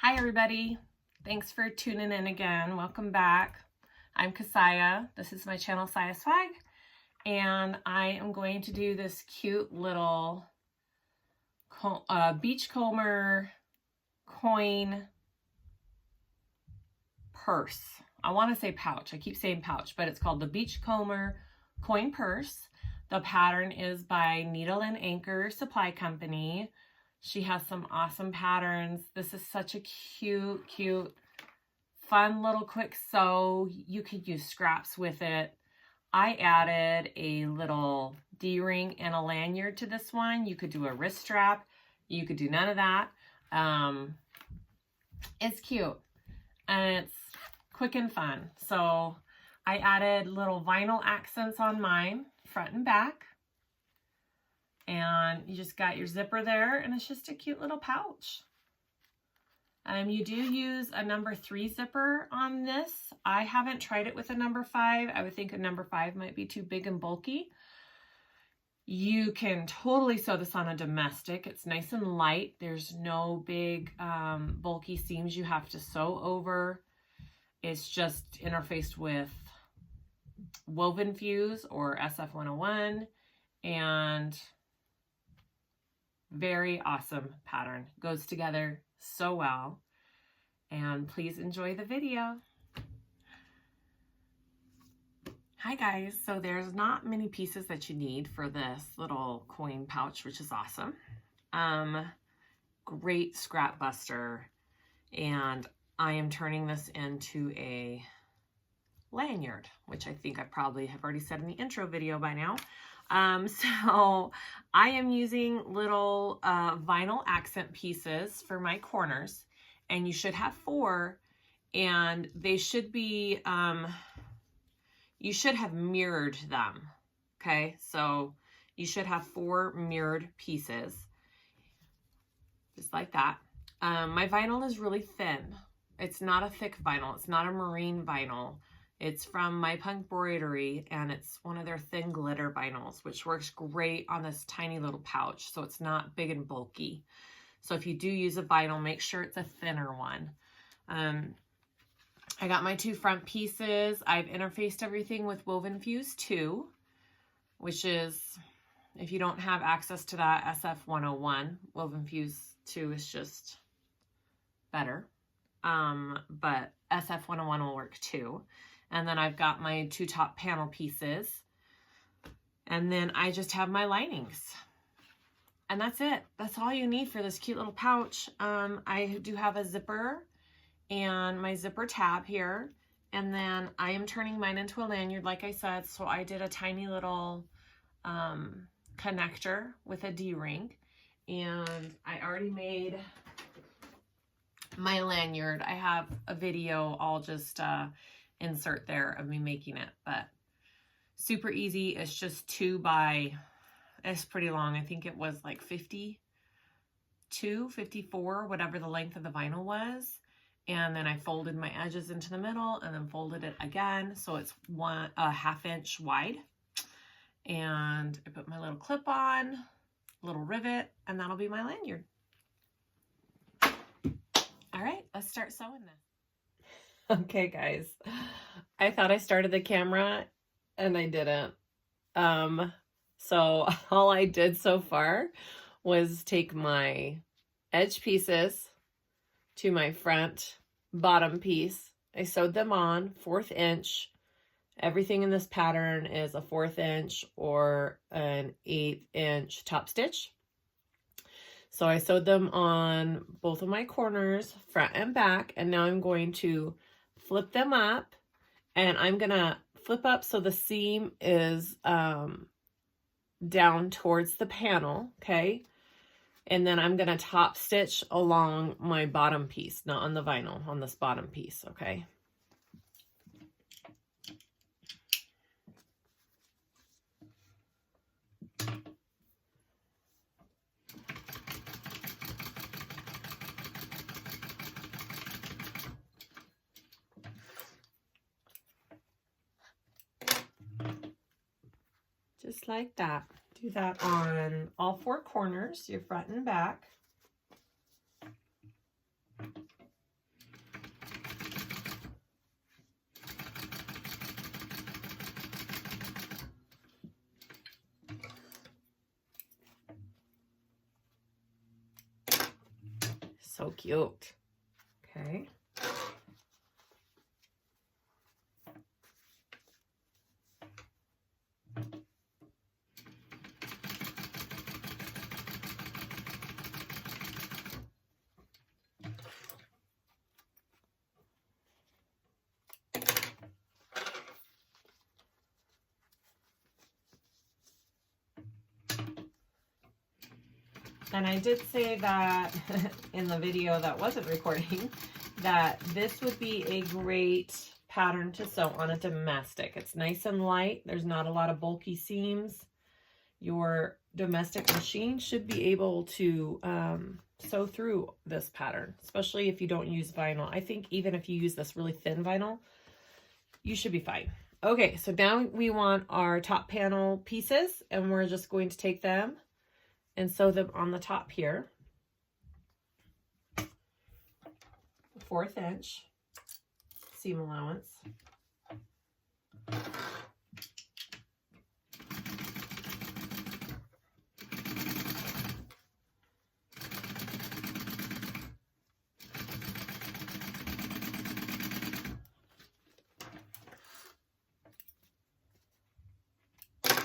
Hi everybody, thanks for tuning in again. Welcome back. I'm Kassiah. This is my channel SiahSwag, and I am going to do this cute little Beachcomber coin purse. I want to say pouch. I keep saying pouch, but it's called the Beachcomber coin purse. The pattern is by Needle and Anchor Supply Company. She has some awesome patterns. This is such a cute, fun little quick sew. You could use scraps with it. I added a little D-ring and a lanyard to this one. You could do a wrist strap. You could do none of that. It's cute and it's quick and fun. So I added little vinyl accents on mine, front and back. And you just got your zipper there, and it's just a cute little pouch. You do use a number 3 zipper on this. I haven't tried it with a number 5. I would think a number 5 might be too big and bulky. You can totally sew this on a domestic. It's nice and light. There's no big bulky seams you have to sew over. It's just interfaced with Woven Fuse or SF101, and very awesome pattern. Goes together so well. And please enjoy the video. Hi guys, so there's not many pieces that you need for this little coin pouch, which is awesome. Great scrap buster, and I am turning this into a lanyard, which I think I probably have already said in the intro video by now. So I am using little vinyl accent pieces for my corners, and you should have 4, and they should be, you should have mirrored them. Okay, so you should have 4 mirrored pieces, just like that. My vinyl is really thin. It's not a thick vinyl. It's not a marine vinyl. It's from My Punk Broidery, and it's one of their thin glitter vinyls, which works great on this tiny little pouch, so it's not big and bulky. So if you do use a vinyl, make sure it's a thinner one. I got my 2 front pieces. I've interfaced everything with Woven Fuse 2, which is, if you don't have access to that, SF101. Woven Fuse 2 is just better, but SF101 will work too. And then I've got my 2 top panel pieces. And then I just have my linings. And that's it. That's all you need for this cute little pouch. I do have a zipper and my zipper tab here. And then I am turning mine into a lanyard, like I said. So I did a tiny little connector with a D-ring. And I already made my lanyard. I have a video. I'll just insert there of me making it, but super easy. It's just 2 by, it's pretty long. I think it was like 52, 54, whatever the length of the vinyl was. And then I folded my edges into the middle and then folded it again. So it's a 1/2 inch wide. And I put my little clip on, little rivet, and that'll be my lanyard. All right, let's start sewing this. Okay, guys, I thought I started the camera and I didn't. So all I did so far was take my edge pieces to my front bottom piece. I sewed them on 1/4 inch. Everything in this pattern is a 1/4 inch or an 1/8 inch top stitch. So I sewed them on both of my corners, front and back, and now I'm going to flip them up, and I'm gonna flip up so the seam is down towards the panel, okay? And then I'm gonna top stitch along my bottom piece, not on the vinyl, on this bottom piece, okay? Just like that. Do that on all 4 corners, your front and back. So cute. Okay. And I did say that in the video that wasn't recording, that this would be a great pattern to sew on a domestic. It's nice and light. There's not a lot of bulky seams. Your domestic machine should be able to sew through this pattern, especially if you don't use vinyl. I think even if you use this really thin vinyl, you should be fine. Okay, so now we want our top panel pieces, and we're just going to take them and sew them on the top here. 1/4 inch seam allowance.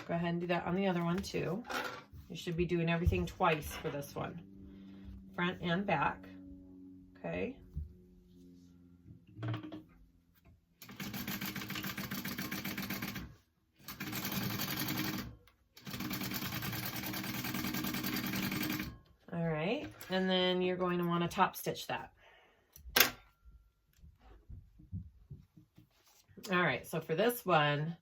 Go ahead and do that on the other one too. You should be doing everything twice for this one, front and back. Okay. All right, and then you're going to want to top stitch that. All right, so for this one,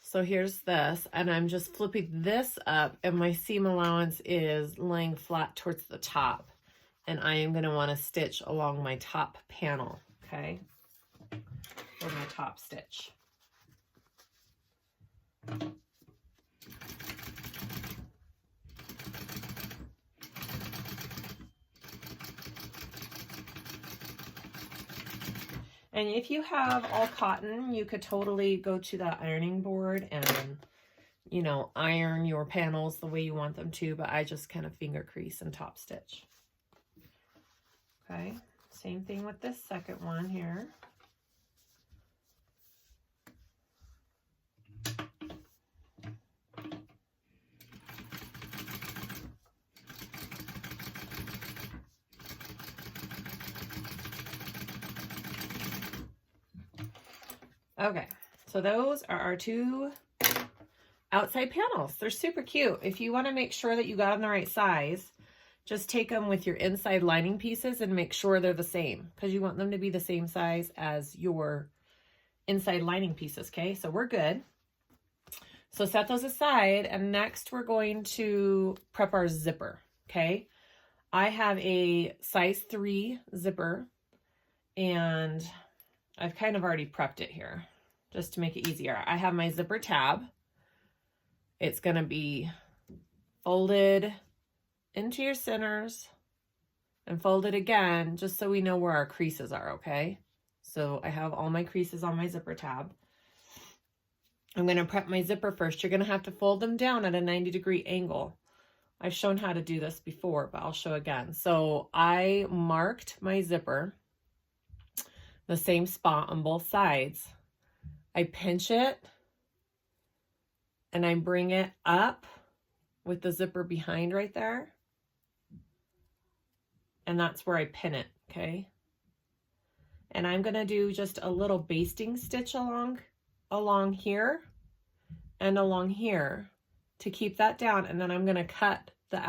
so here's this, and I'm just flipping this up, and my seam allowance is laying flat towards the top, and I am going to want to stitch along my top panel, okay, for my top stitch. And if you have all cotton, you could totally go to that ironing board and, you know, iron your panels the way you want them to, but I just kind of finger crease and top stitch. Okay, same thing with this second one here. Okay, so those are our two outside panels. They're super cute. If you want to make sure that you got them the right size, just take them with your inside lining pieces and make sure they're the same, because you want them to be the same size as your inside lining pieces, okay? So we're good. So set those aside, and next we're going to prep our zipper, okay? I have a size 3 zipper, and I've kind of already prepped it here just to make it easier. I have my zipper tab. It's going to be folded into your centers and folded again, just so we know where our creases are, okay? So I have all my creases on my zipper tab. I'm going to prep my zipper first. You're going to have to fold them down at a 90-degree angle. I've shown how to do this before, but I'll show again. So I marked my zipper the same spot on both sides. I pinch it and I bring it up with the zipper behind right there. And that's where I pin it, okay? And I'm gonna do just a little basting stitch along here and along here to keep that down. And then I'm gonna cut the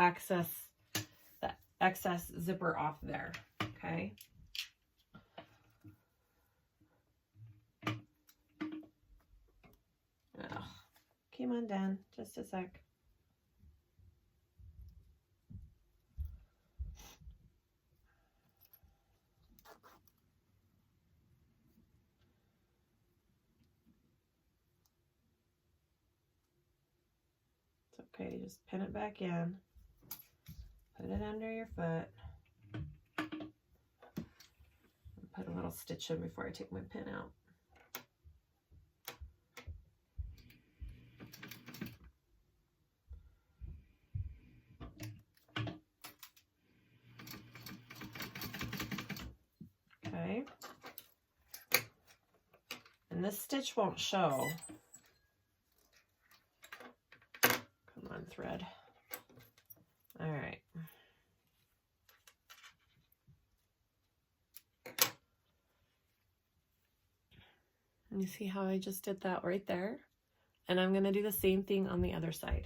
excess zipper off there, okay? Oh, came undone, just a sec. It's okay, just pin it back in, put it under your foot, and put a little stitch in before I take my pin out. And this stitch won't show. Come on, thread. All right. And you see how I just did that right there? And I'm going to do the same thing on the other side.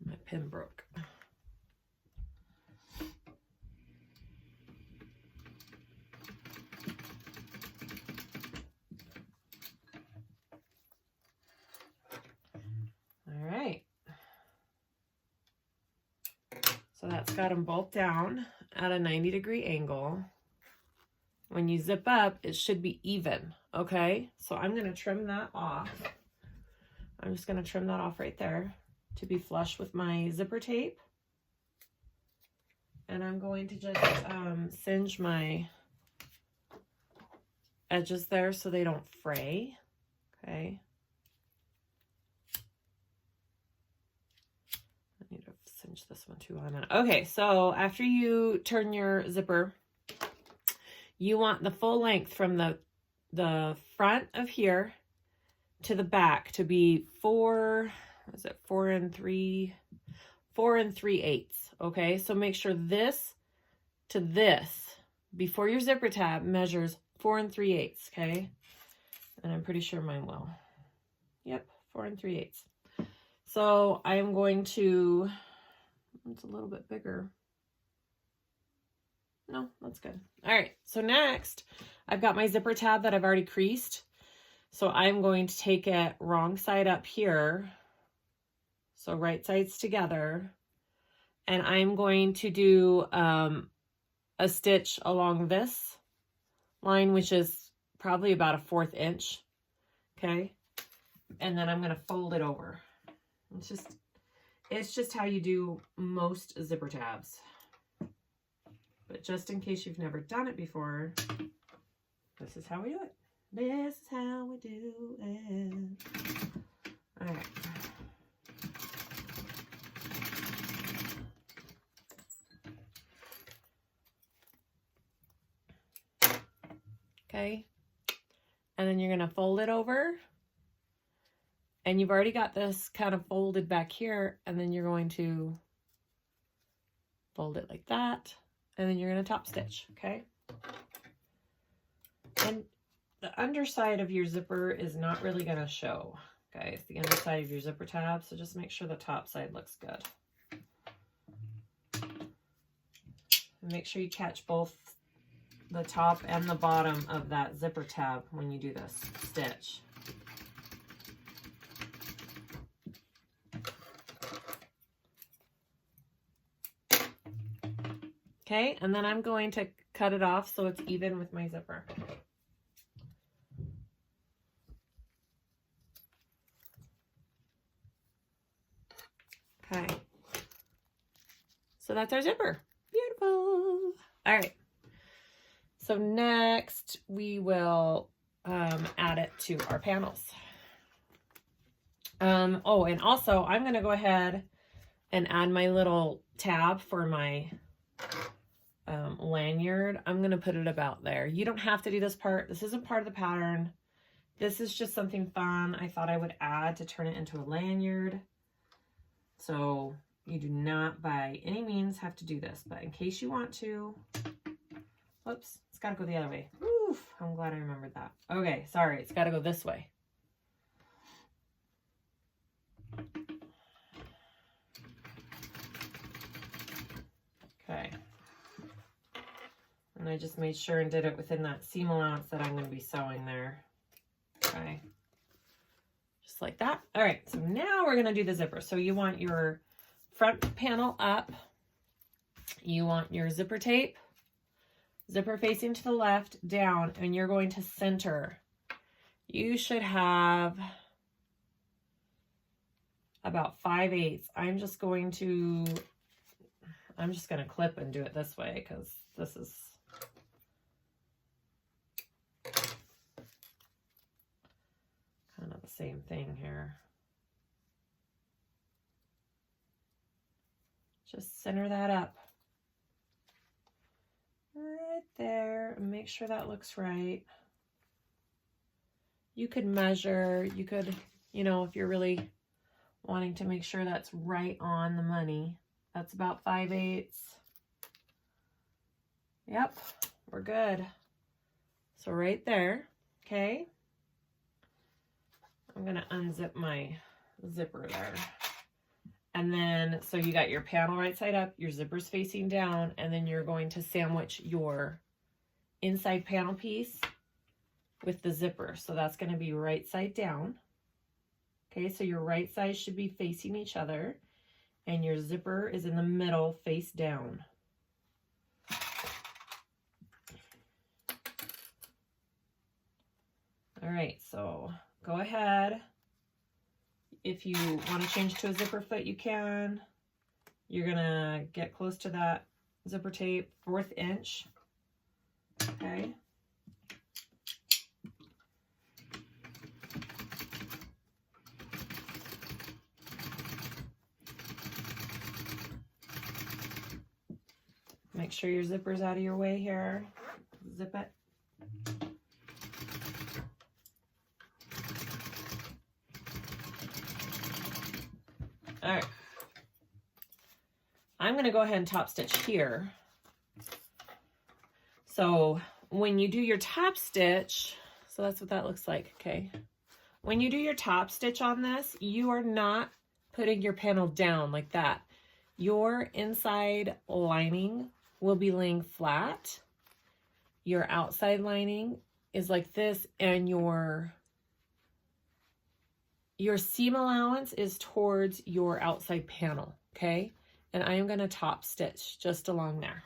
My pin broke. All right. So that's got them both down at a 90-degree angle. When you zip up, it should be even, okay? So I'm going to trim that off. I'm just going to trim that off right there to be flush with my zipper tape. And I'm going to just singe my edges there so they don't fray, okay? I need to cinch this one too. Okay, so after you turn your zipper, you want the full length from the front of here to the back to be 4 3/8. Okay, so make sure this to this before your zipper tab measures 4 3/8. Okay, and I'm pretty sure mine will. Yep, 4 3/8. So I am going to. It's a little bit bigger. No, that's good. All right, so next I've got my zipper tab that I've already creased. So I'm going to take it wrong side up here. So right sides together. And I'm going to do a stitch along this line, which is probably about a 1/4 inch. Okay. And then I'm going to fold it over. It's just how you do most zipper tabs. But just in case you've never done it before, this is how we do it. This is how we do it. All right. Okay. And then you're going to fold it over. And you've already got this kind of folded back here. And then you're going to fold it like that. And then you're going to top stitch. Okay. And the underside of your zipper is not really going to show, okay? It's the underside of your zipper tab, so just make sure the top side looks good. And make sure you catch both the top and the bottom of that zipper tab when you do this stitch. Okay, and then I'm going to cut it off so it's even with my zipper. Okay, so that's our zipper. Beautiful. All right, so next we will add it to our panels. Oh, and also I'm going to go ahead and add my little tab for my lanyard. I'm going to put it about there. You don't have to do this part. This isn't part of the pattern. This is just something fun I thought I would add to turn it into a lanyard. So you do not by any means have to do this, but in case you want to, whoops, it's got to go the other way. Oof, I'm glad I remembered that. Okay, sorry, it's got to go this way. Okay. And I just made sure and did it within that seam allowance that I'm going to be sewing there. Okay. Just like that. All right, so now we're going to do the zipper. So you want your front panel up. You want your zipper tape, zipper facing to the left, down, and you're going to center. You should have about 5/8. I'm just going to clip and do it this way because this is the same thing here. Just center that up right there and make sure that looks right. You could measure, you could, you know, if you're really wanting to make sure that's right on the money. That's about 5/8. Yep, we're good. So right there, okay. I'm gonna unzip my zipper there. And then, so you got your panel right side up, your zipper's facing down, and then you're going to sandwich your inside panel piece with the zipper. So that's gonna be right side down. Okay, so your right side should be facing each other, and your zipper is in the middle, face down. All right, so go ahead. If you want to change to a zipper foot, you can. You're gonna get close to that zipper tape, 1/4 inch. Okay. Make sure your zipper's out of your way here. Zip it. All right. I'm going to go ahead and top stitch here. So when you do your top stitch, so that's what that looks like, okay? When you do your top stitch on this, you are not putting your panel down like that. Your inside lining will be laying flat. Your outside lining is like this, and your seam allowance is towards your outside panel, okay? And I am going to top stitch just along there.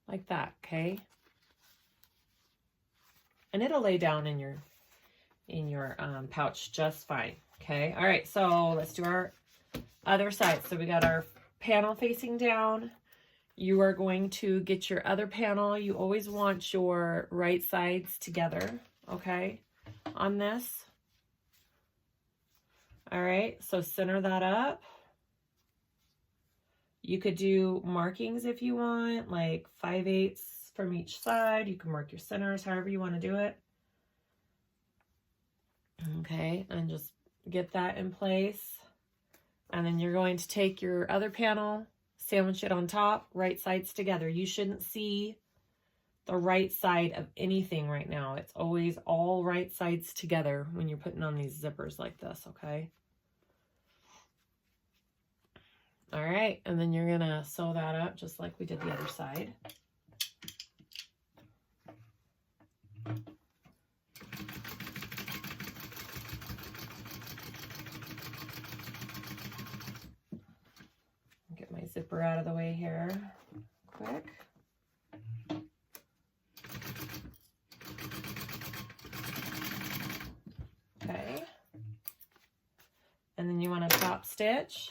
Like that, okay? And it'll lay down in your pouch just fine, okay? All right, so let's do our other side. So we got our panel facing down. You are going to get your other panel. You always want your right sides together, okay, on this. All right, so center that up. You could do markings if you want, like 5/8 from each side. You can mark your centers however you want to do it. Okay, and just get that in place. And then you're going to take your other panel, sandwich it on top, right sides together. You shouldn't see the right side of anything right now. It's always all right sides together when you're putting on these zippers like this, okay? All right, and then you're gonna sew that up just like we did the other side. Get my zipper out of the way here, quick. Okay. And then you want to top stitch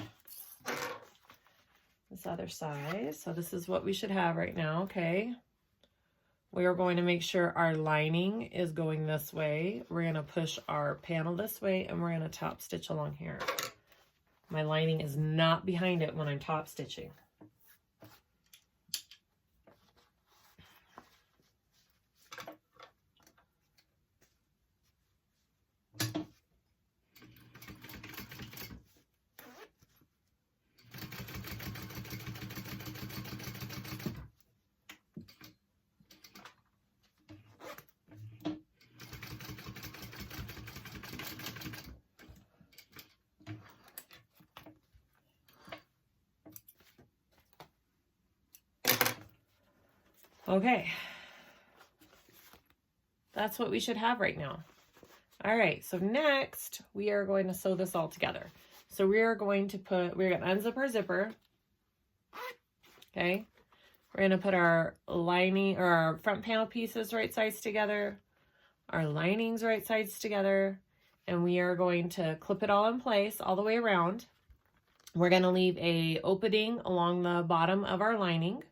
this other side. So this is what we should have right now, okay? We are going to make sure our lining is going this way. We're going to push our panel this way, and we're going to top stitch along here. My lining is not behind it when I'm top stitching. Okay. That's what we should have right now. All right, so next we are going to sew this all together. So we're going to unzip our zipper. Okay. We're going to put our lining or our front panel pieces right sides together, our linings right sides together, and we are going to clip it all in place all the way around. We're going to leave a opening along the bottom of our lining,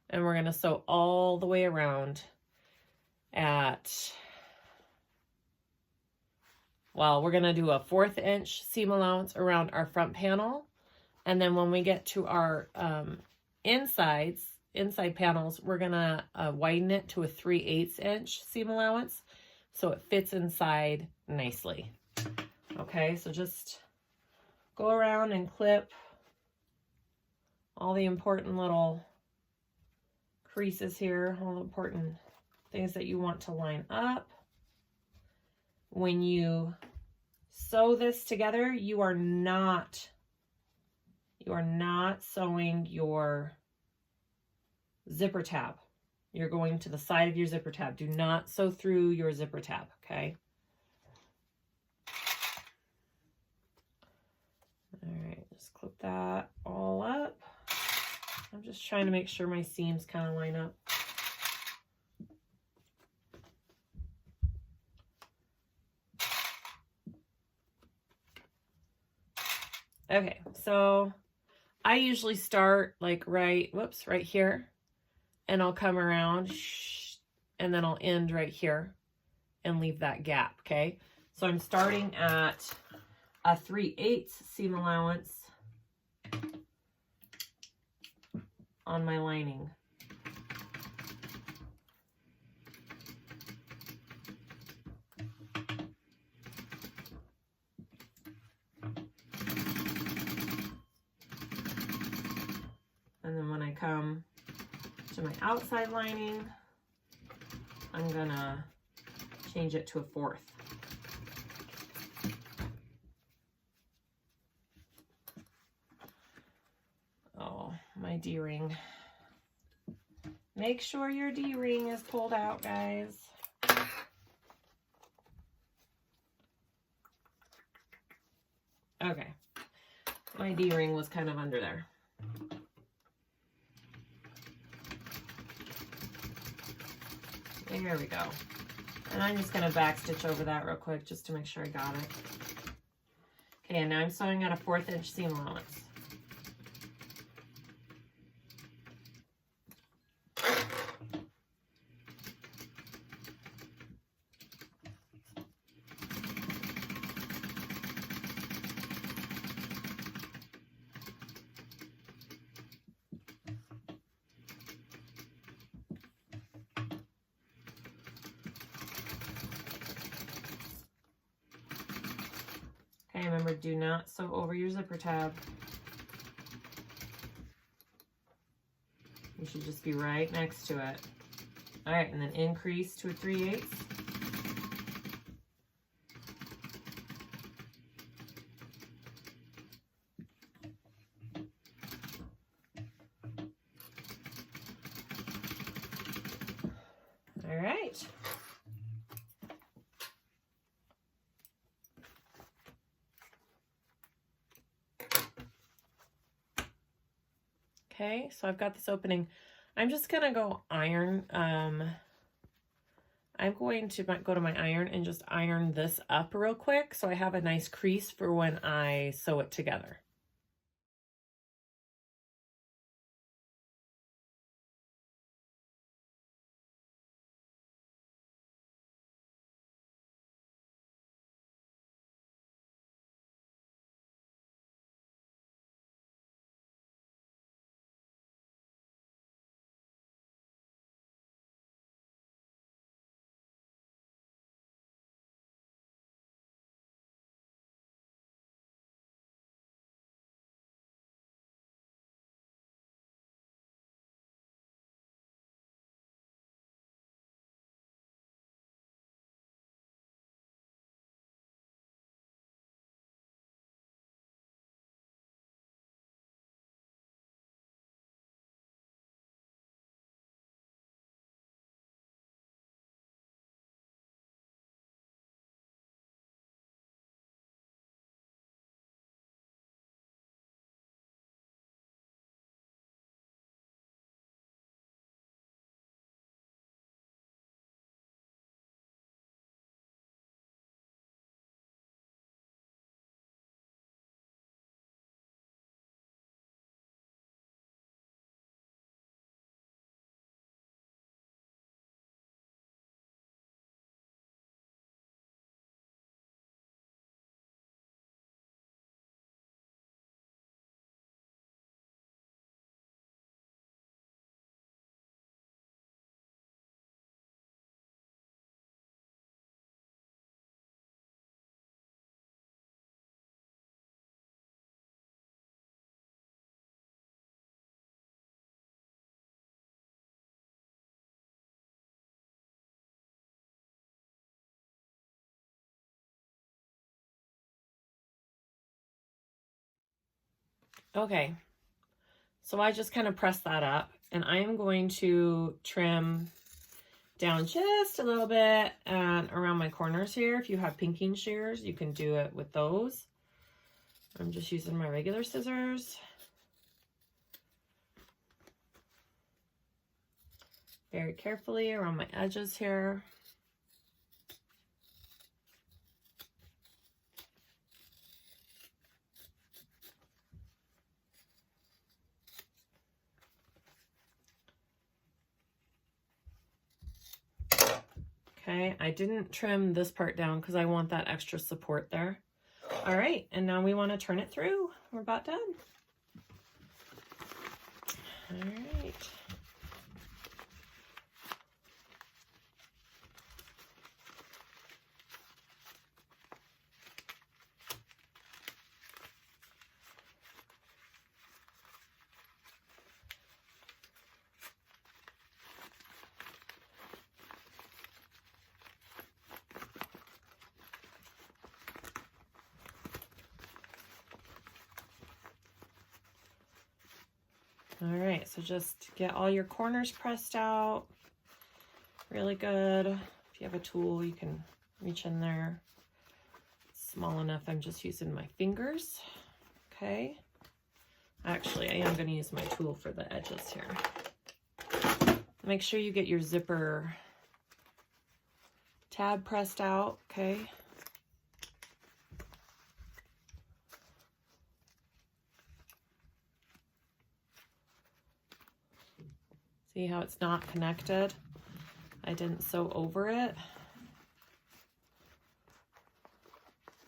and we're going to sew all the way around we're going to do a 1/4 inch seam allowance around our front panel. And then when we get to our inside panels, we're going to widen it to a 3/8 inch seam allowance so it fits inside nicely. Okay, so just go around and clip all the important little creases here, all the important things that you want to line up. When you sew this together, you are not sewing your zipper tab. You're going to the side of your zipper tab. Do not sew through your zipper tab, okay? All right, just clip that all up. I'm just trying to make sure my seams kind of line up. Okay, so I usually start like right here, and I'll come around and then I'll end right here and leave that gap, okay? So I'm starting at a 3/8 seam allowance on my lining. And then when I come to my outside lining, I'm gonna change it to a 1/4. Oh, my D-ring. Make sure your D-ring is pulled out, guys. Okay, my D-ring was kind of under there. There we go. And I'm just going to back stitch over that real quick just to make sure I got it. Okay, and now I'm sewing at a 1/4 inch seam allowance. Okay, remember, do not sew over your zipper tab. You should just be right next to it. All right, and then increase to a 3/8. All right. Okay, so I've got this opening. I'm just gonna go iron. I'm going to go to my iron and just iron this up real quick so I have a nice crease for when I sew it together. Okay, so I just kind of press that up, and I am going to trim down just a little bit and around my corners here. If you have pinking shears, you can do it with those. I'm just using my regular scissors. Very carefully around my edges here. Okay, I didn't trim this part down because I want that extra support there. All right, and now we want to turn it through. We're about done. All right. All right, so just get all your corners pressed out really good. If you have a tool, you can reach in there. It's small enough, I'm just using my fingers. Okay. Actually, I am going to use my tool for the edges here. Make sure you get your zipper tab pressed out, okay? See how it's not connected? I didn't sew over it.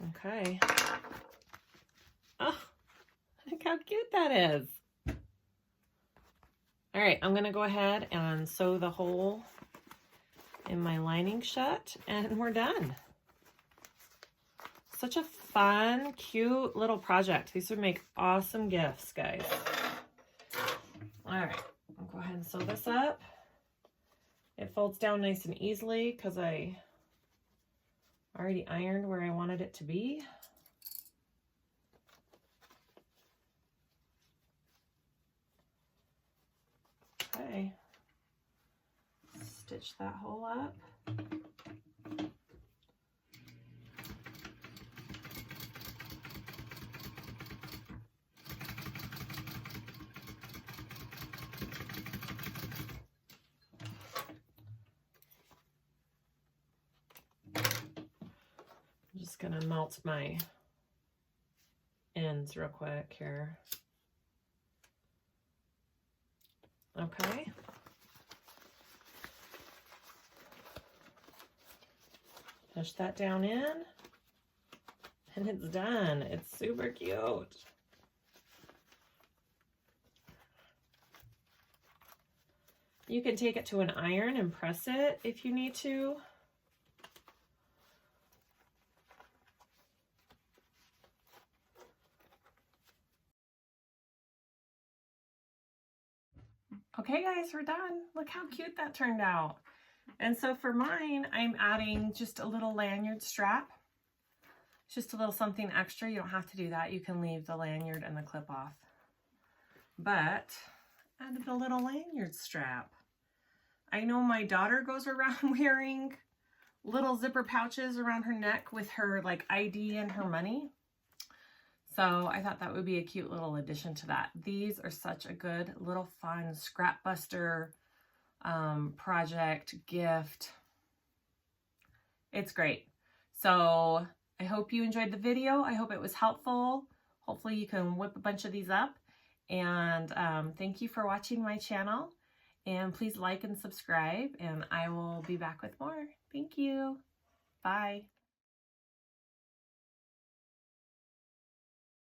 Okay. Oh, look how cute that is. All right, I'm gonna go ahead and sew the hole in my lining shut, and we're done. Such a fun, cute little project. These would make awesome gifts, guys. All right. I'll go ahead and sew this up. It folds down nice and easily because I already ironed where I wanted it to be. Okay. Stitch that hole up. I'm just gonna melt my ends real quick here. Okay. Push that down in, and it's done. It's super cute. You can take it to an iron and press it if you need to. Okay guys, we're done. Look how cute that turned out. And so for mine, I'm adding just a little lanyard strap. Just a little something extra. You don't have to do that. You can leave the lanyard and the clip off. But added a little lanyard strap. I know my daughter goes around wearing little zipper pouches around her neck with her like ID and her money. So I thought that would be a cute little addition to that. These are such a good little fun scrap buster project gift. It's great. So I hope you enjoyed the video. I hope it was helpful. Hopefully you can whip a bunch of these up. And thank you for watching my channel. And please like and subscribe, and I will be back with more. Thank you. Bye.